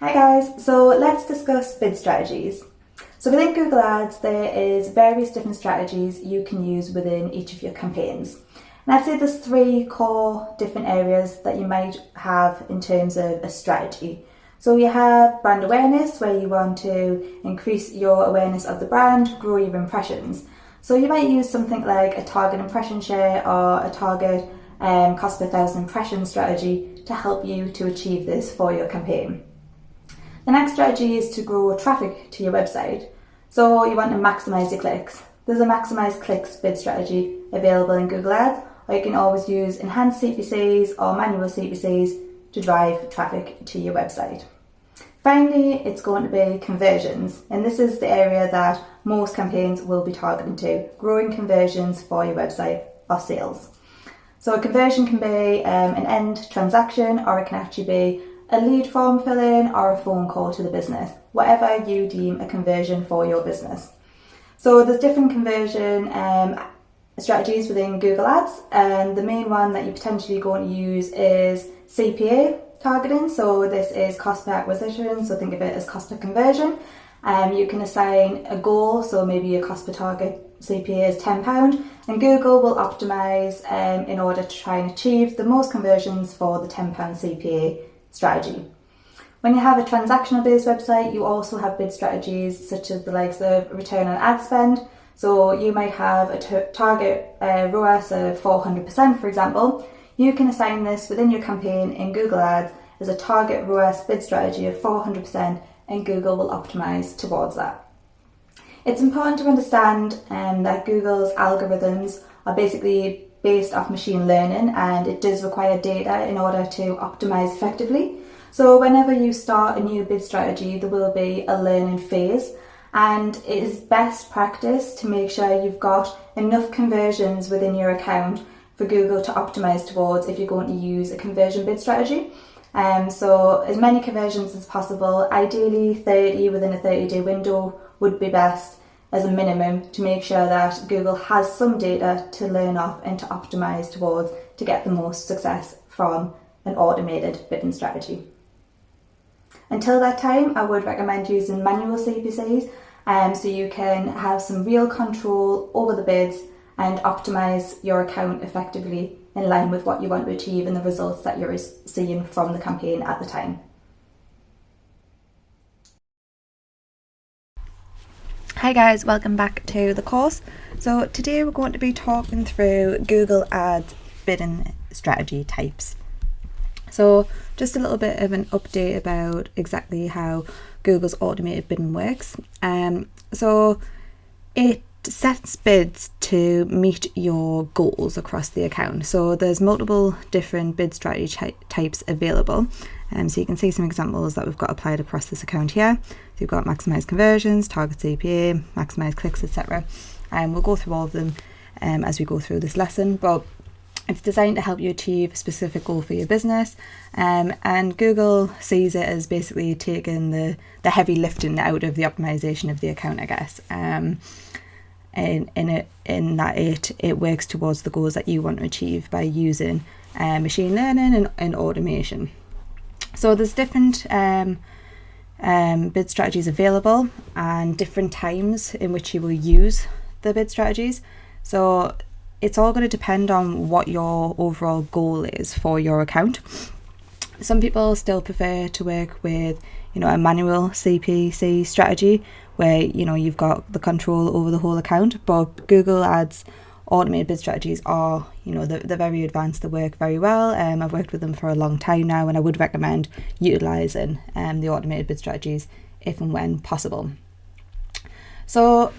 Hi guys, so let's discuss bid strategies. So within Google Ads there is various different strategies you can use within each of your campaigns. And I'd say there's three core different areas that you might have in terms of a strategy. So you have brand awareness, where you want to increase your awareness of the brand, grow your impressions. So you might use something like a target impression share or a target cost per thousand impression strategy to help you to achieve this for your campaign. The next strategy is to grow traffic to your website. So you want to maximize your clicks. There's a maximize clicks bid strategy available in Google Ads, or you can always use enhanced CPCs or manual CPCs to drive traffic to your website. Finally, it's going to be conversions, and this is the area that most campaigns will be targeting to, growing conversions for your website or sales. So a conversion can be an end transaction, or it can actually be a lead form fill-in or a phone call to the business, whatever you deem a conversion for your business. So there's different conversion strategies within Google Ads, and the main one that you're potentially going to use is CPA targeting. So this is cost per acquisition, so think of it as cost per conversion. You can assign a goal, so maybe your cost per target CPA is £10, and Google will optimize in order to try and achieve the most conversions for the £10 CPA strategy. When you have a transactional based website, you also have bid strategies such as the likes of return on ad spend. So you might have a target ROAS of 400%, for example. You can assign this within your campaign in Google Ads as a target ROAS bid strategy of 400%, and Google will optimize towards that. It's important to understand that Google's algorithms are basically based off machine learning, and it does require data in order to optimize effectively. So whenever you start a new bid strategy, there will be a learning phase, and it is best practice to make sure you've got enough conversions within your account for Google to optimize towards if you're going to use a conversion bid strategy. So as many conversions as possible, ideally 30 within a 30-day window would be best as a minimum, to make sure that Google has some data to learn off and to optimize towards to get the most success from an automated bidding strategy. Until that time, I would recommend using manual CPCs, so you can have some real control over the bids and optimize your account effectively in line with what you want to achieve and the results that you're seeing from the campaign at the time. Hi guys, welcome back to the course. So today we're going to be talking through Google Ads bidding strategy types. So just a little bit of an update about exactly how Google's automated bidding works. So it sets bids to meet your goals across the account. So there's multiple different bid strategy types available. So you can see some examples that we've got applied across this account here. So you've got maximize conversions, target CPA, maximize clicks, etc. And we'll go through all of them as we go through this lesson, but it's designed to help you achieve a specific goal for your business, and Google sees it as basically taking the heavy lifting out of the optimization of the account, I guess. In that it works towards the goals that you want to achieve by using machine learning and automation. So there's different bid strategies available and different times in which you will use the bid strategies. So it's all going to depend on what your overall goal is for your account. Some people still prefer to work with, a manual CPC strategy where, you've got the control over the whole account, but Google Ads automated bid strategies are, they're very advanced, they work very well. I've worked with them for a long time now, and I would recommend utilising the automated bid strategies if and when possible. So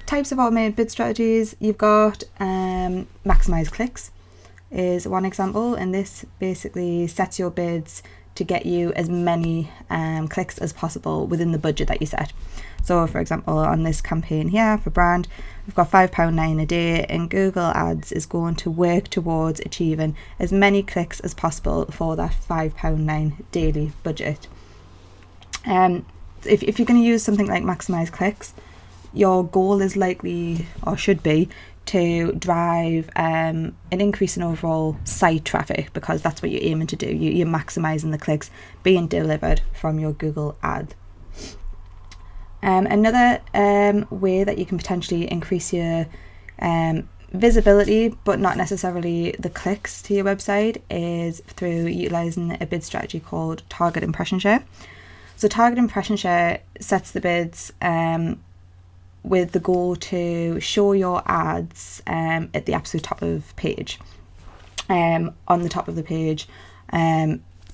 types of automated bid strategies, you've got maximize clicks is one example, and this basically sets your bids to get you as many clicks as possible within the budget that you set. So for example, on this campaign here for brand, we've got £5.9 a day, and Google Ads is going to work towards achieving as many clicks as possible for that £5.9 daily budget. If you're going to use something like maximize clicks, your goal is likely, or should be, to drive an increase in overall site traffic, because that's what you're aiming to do. You're maximising the clicks being delivered from your Google ad. Another way that you can potentially increase your visibility, but not necessarily the clicks to your website, is through utilising a bid strategy called target impression share. So target impression share sets the bids with the goal to show your ads at the absolute top of page, on the top of the page,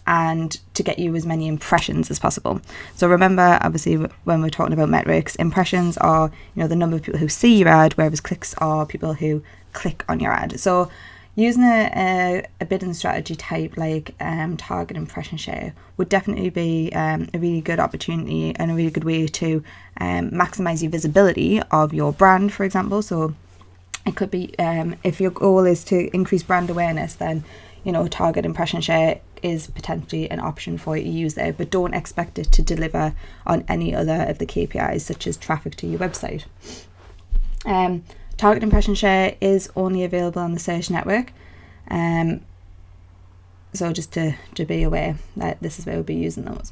and to get you as many impressions as possible. So remember, obviously, when we're talking about metrics, impressions are, the number of people who see your ad, whereas clicks are people who click on your ad. So using a bidding strategy type like target impression share would definitely be a really good opportunity and a really good way to maximize your visibility of your brand, for example. So it could be, if your goal is to increase brand awareness, then target impression share is potentially an option for you to use there, but don't expect it to deliver on any other of the KPIs, such as traffic to your website. Target impression share is only available on the search network, so just to be aware that this is where we'll be using those.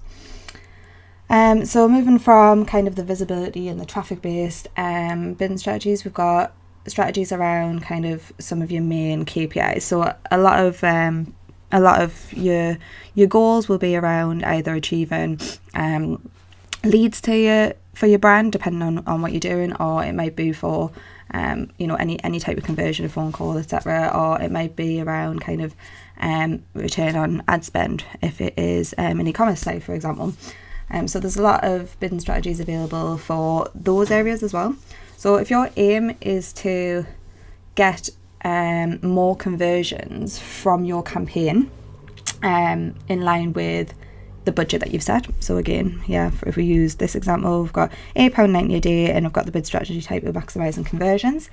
So moving from kind of the visibility and the traffic based bidding strategies, we've got strategies around kind of some of your main KPIs. So a lot of your goals will be around either achieving leads for your brand, depending on what you're doing, or it might be for any type of conversion, a phone call, etc., or it might be around kind of return on ad spend if it is an e-commerce site, for example. So there's a lot of bidding strategies available for those areas as well. So if your aim is to get more conversions from your campaign in line with the budget that you've set. So again, if we use this example, we've got £8.90 a day and I've got the bid strategy type of maximising conversions.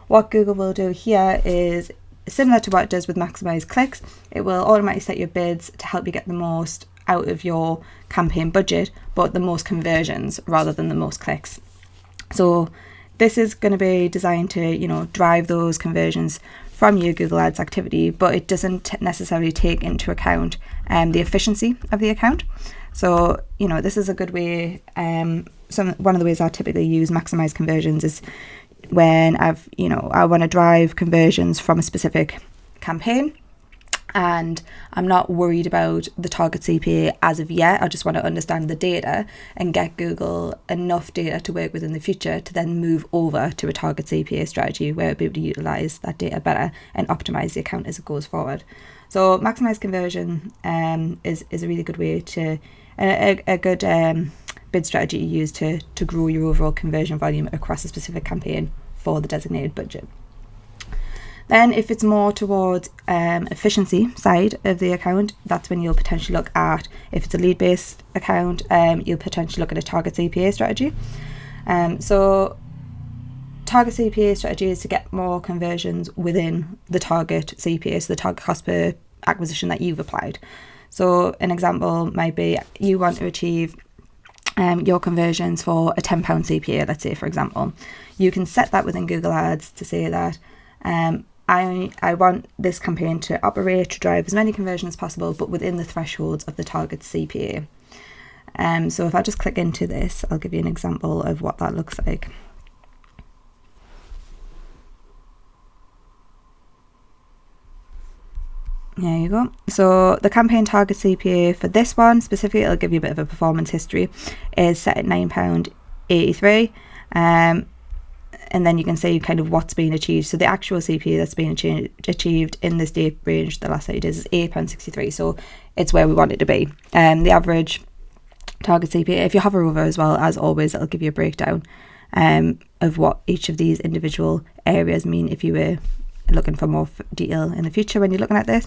What Google will do here is similar to what it does with maximise clicks. It will automatically set your bids to help you get the most out of your campaign budget, but the most conversions rather than the most clicks. So this is going to be designed to, drive those conversions from your Google Ads activity, but it doesn't necessarily take into account the efficiency of the account. So, this is a good way. One of the ways I typically use maximize conversions is when I want to drive conversions from a specific campaign, and I'm not worried about the target CPA as of yet. I just want to understand the data and get Google enough data to work with in the future to then move over to a target CPA strategy where I'll be able to utilize that data better and optimize the account as it goes forward. So maximize conversion is a really good way to a good bid strategy to use to grow your overall conversion volume across a specific campaign for the designated budget. Then if it's more towards efficiency side of the account, that's when you'll potentially look at, if it's a lead-based account, you'll potentially look at a target CPA strategy. So target CPA strategy is to get more conversions within the target CPA, so the target cost per acquisition that you've applied. So an example might be you want to achieve your conversions for a £10 CPA, let's say, for example. You can set that within Google Ads to say that I want this campaign to operate to drive as many conversions as possible, but within the thresholds of the target CPA. So if I just click into this, I'll give you an example of what that looks like. There you go. So the campaign target CPA for this one specifically, it'll give you a bit of a performance history, is set at £9.83. And then you can see kind of what's been achieved. So the actual CPA that's been achieved in this date range the last 30 days is £8.63. So it's where we want it to be. The average target CPA, if you hover over as well, as always, it'll give you a breakdown of what each of these individual areas mean if you were looking for more detail in the future when you're looking at this.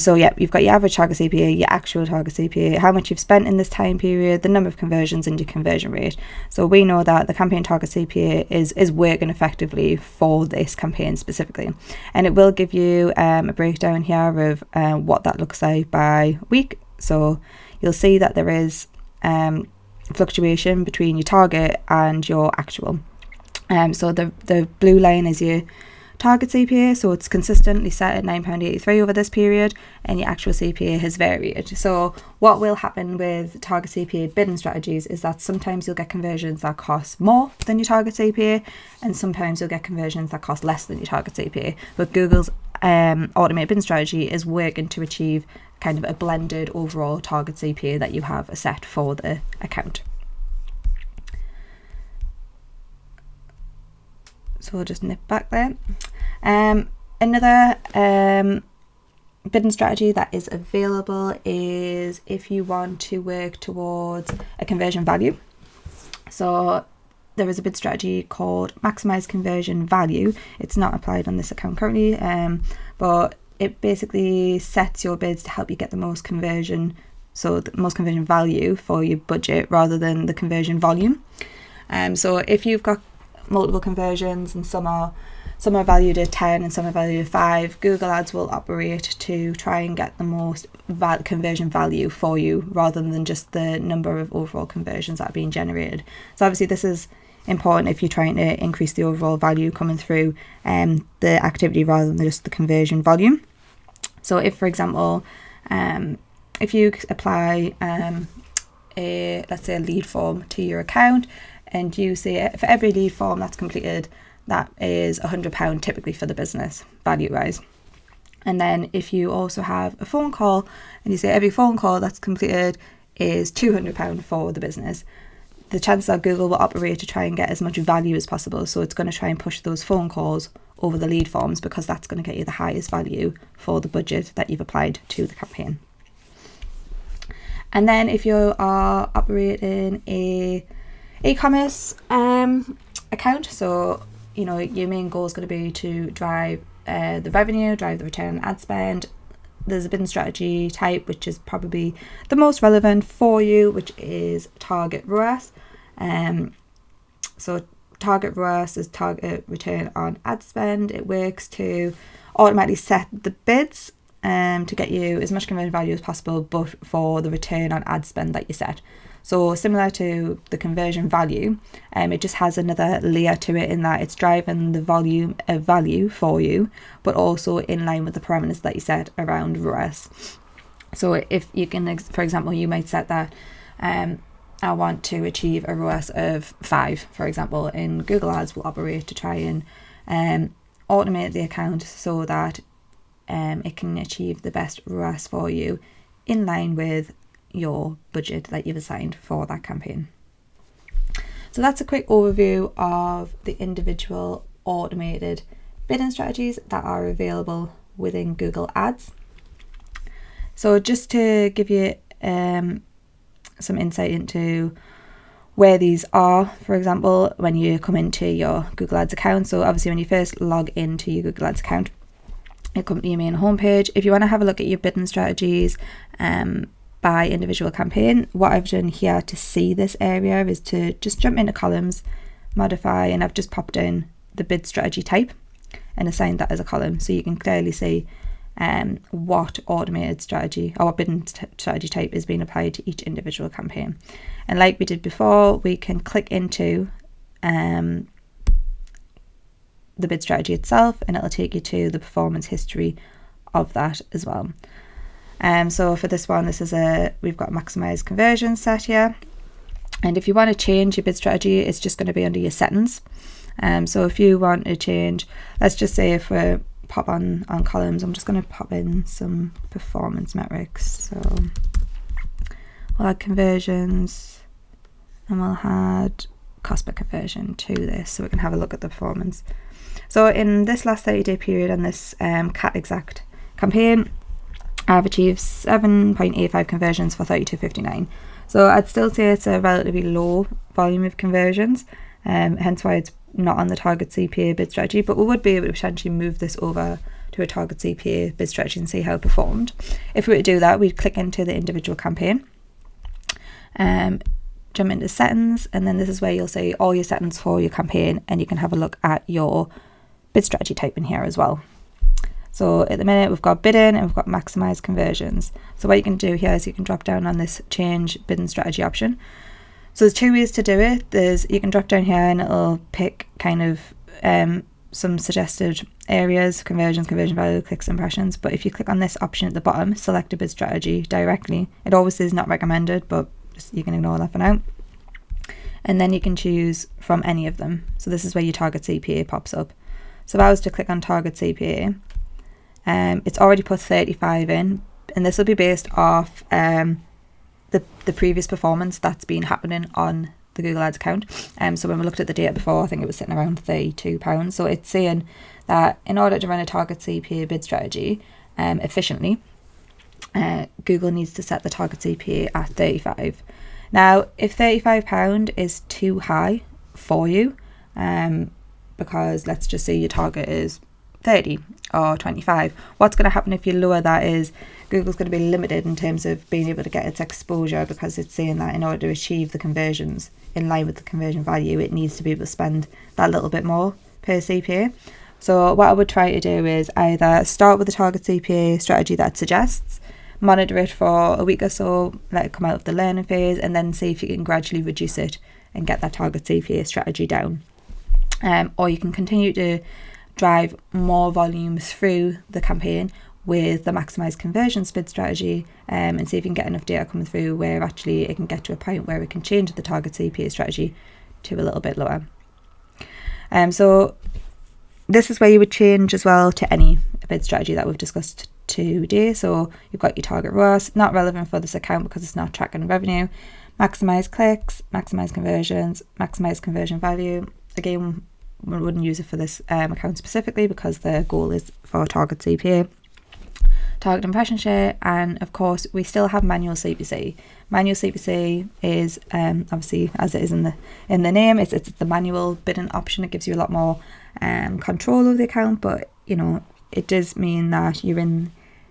So you've got your average target CPA, your actual target CPA, how much you've spent in this time period, the number of conversions, and your conversion rate. So we know that the campaign target CPA is working effectively for this campaign specifically. And it will give you a breakdown here of what that looks like by week. So you'll see that there is fluctuation between your target and your actual. So the blue line is your target CPA, so it's consistently set at £9.83 over this period, and your actual CPA has varied. So what will happen with target CPA bidding strategies is that sometimes you'll get conversions that cost more than your target CPA, and sometimes you'll get conversions that cost less than your target CPA. But Google's automated bidding strategy is working to achieve kind of a blended overall target CPA that you have set for the account. So we'll just nip back there. Another bidding strategy that is available is if you want to work towards a conversion value. So there is a bid strategy called Maximize Conversion Value. It's not applied on this account currently, but it basically sets your bids to help you get the most conversion, so the most conversion value for your budget rather than the conversion volume. So if you've got multiple conversions and some are valued at 10 and some are valued at 5, Google Ads will operate to try and get the most conversion value for you rather than just the number of overall conversions that are being generated. So obviously this is important if you're trying to increase the overall value coming through the activity rather than just the conversion volume. So if, for example, if you apply let's say a lead form to your account, and you see for every lead form that's completed, that is £100 typically for the business, value-wise. And then if you also have a phone call, and you say every phone call that's completed is £200 for the business, the chances are Google will operate to try and get as much value as possible. So it's going to try and push those phone calls over the lead forms because that's going to get you the highest value for the budget that you've applied to the campaign. And then if you are operating a e-commerce account, so you know your main goal is going to be to drive the revenue, drive the return on ad spend. There's a bidding strategy type which is probably the most relevant for you, which is target ROAS. So target ROAS is target return on ad spend. It works to automatically set the bids to get you as much conversion value as possible, but for the return on ad spend that you set. So similar to the conversion value, it just has another layer to it in that it's driving the volume of value for you, but also in line with the parameters that you set around ROAS. So if you can, for example, you might set that I want to achieve a ROAS of 5, for example, and Google Ads will operate to try and automate the account so that it can achieve the best ROAS for you in line with your budget that you've assigned for that campaign. So that's a quick overview of the individual automated bidding strategies that are available within Google Ads. So just to give you some insight into where these are, for example, when you come into your Google Ads account. So obviously when you first log into your Google Ads account, you come to your main homepage. If you want to have a look at your bidding strategies by individual campaign, what I've done here to see this area is to just jump into columns, modify, and I've just popped in the bid strategy type and assigned that as a column, so you can clearly see what automated strategy or what bidding strategy type is being applied to each individual campaign. And like we did before, we can click into the bid strategy itself and it'll take you to the performance history of that as well. So for this one, we've got maximize conversion set here, and if you want to change your bid strategy, it's just going to be under your settings. So if you want to change, let's just say if we pop on columns, I'm just going to pop in some performance metrics. So we'll add conversions and we'll add cost per conversion to this so we can have a look at the performance. So in this last 30-day period on this cat exact campaign, I've achieved 7.85 conversions for 32.59. So I'd still say it's a relatively low volume of conversions, hence why it's not on the target CPA bid strategy, but we would be able to potentially move this over to a target CPA bid strategy and see how it performed. If we were to do that, we'd click into the individual campaign, jump into settings, and then this is where you'll see all your settings for your campaign, and you can have a look at your bid strategy type in here as well. So at the minute we've got bidding and we've got maximize conversions. So what you can do here is you can drop down on this change bidding strategy option. So there's two ways to do it. You can drop down here and it'll pick kind of some suggested areas: conversions, conversion value, clicks, impressions. But if you click on this option at the bottom, select a bid strategy directly, it always says not recommended, but you can ignore that for now. And then you can choose from any of them. So this is where your target CPA pops up. So if I was to click on target CPA, it's already put 35 in, and this will be based off the previous performance that's been happening on the Google Ads account. So when we looked at the data before, I think it was sitting around £32. So it's saying that in order to run a target CPA bid strategy efficiently, Google needs to set the target CPA at 35. Now, if £35 is too high for you, because let's just say your target is 30 or 25, what's going to happen if you lower that is Google's going to be limited in terms of being able to get its exposure, because it's saying that in order to achieve the conversions in line with the conversion value, it needs to be able to spend that little bit more per CPA. So what I would try to do is either start with the target CPA strategy that it suggests, monitor it for a week or so, let it come out of the learning phase, and then see if you can gradually reduce it and get that target CPA strategy down. Or you can continue to drive more volume through the campaign with the maximise conversions bid strategy, and see if you can get enough data coming through where actually it can get to a point where it can change the target CPA strategy to a little bit lower. So this is where you would change as well to any bid strategy that we've discussed today. So you've got your target ROAS, not relevant for this account because it's not tracking revenue, maximise clicks, maximise conversions, maximise conversion value. Again, we wouldn't use it for this account specifically because the goal is for target CPA, target impression share, and of course we still have manual CPC. Manual CPC is obviously, as it is in the name, it's the manual bidding option. It gives you a lot more control of the account, but you know, it does mean that you're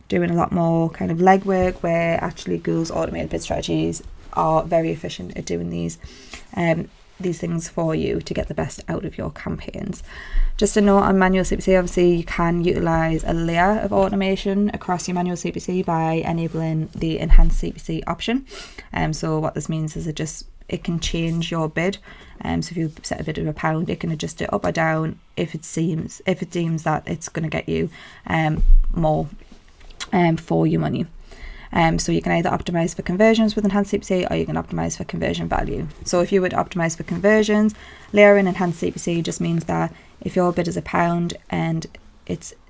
doing a lot more kind of legwork, where actually Google's automated bid strategies are very efficient at doing these things for you to get the best out of your campaigns. Just a note on manual CPC, obviously you can utilise a layer of automation across your manual CPC by enabling the enhanced CPC option. So what this means is it can change your bid. So if you set a bid of £1, it can adjust it up or down if it deems that it's going to get you more for your money. So you can either optimize for conversions with enhanced CPC, or you can optimize for conversion value. So if you would optimize for conversions, layering enhanced CPC just means that if your bid is £1 and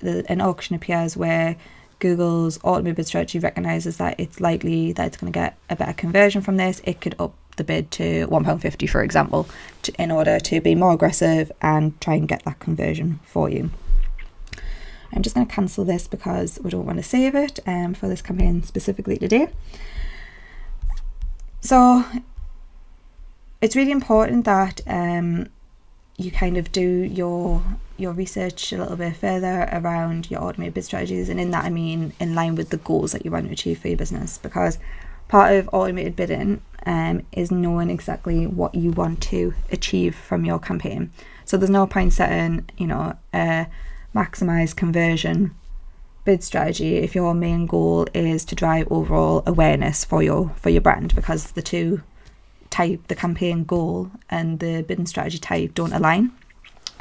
an auction appears where Google's automated bid strategy recognizes that it's likely that it's going to get a better conversion from this, it could up the bid to £1.50, for example, in order to be more aggressive and try and get that conversion for you. I'm just going to cancel this because we don't want to save it for this campaign specifically today. So it's really important that you kind of do your research a little bit further around your automated bid strategies, and in that I mean in line with the goals that you want to achieve for your business, because part of automated bidding is knowing exactly what you want to achieve from your campaign. So there's no point setting, a maximise conversion bid strategy if your main goal is to drive overall awareness for your brand, because the campaign goal and the bidding strategy type don't align.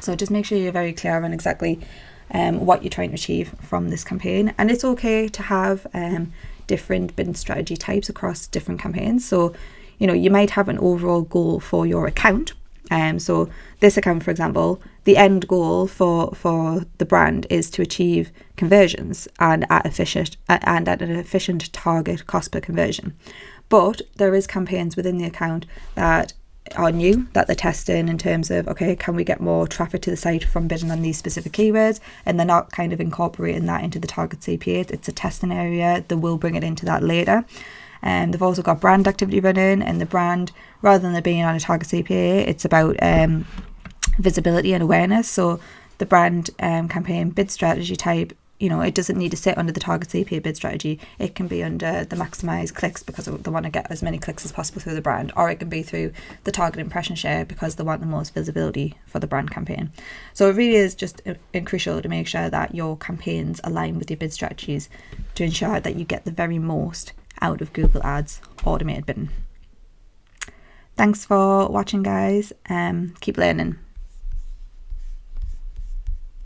So just make sure you're very clear on exactly what you're trying to achieve from this campaign. And it's okay to have different bidding strategy types across different campaigns. So you might have an overall goal for your account. So this account, for example, the end goal for the brand is to achieve conversions and at an efficient target cost per conversion. But there is campaigns within the account that are new, that they're testing in terms of, okay, can we get more traffic to the site from bidding on these specific keywords? And they're not kind of incorporating that into the target CPA. It's a testing area. They will bring it into that later. And they've also got brand activity running, and the brand, rather than it being on a target CPA, it's about visibility and awareness. So the brand campaign bid strategy type, it doesn't need to sit under the target CPA bid strategy. It can be under the maximise clicks because they want to get as many clicks as possible through the brand, or it can be through the target impression share because they want the most visibility for the brand campaign. So it really is just crucial to make sure that your campaigns align with your bid strategies to ensure that you get the very most out of Google Ads automated bidding. Thanks for watching, guys. Keep learning.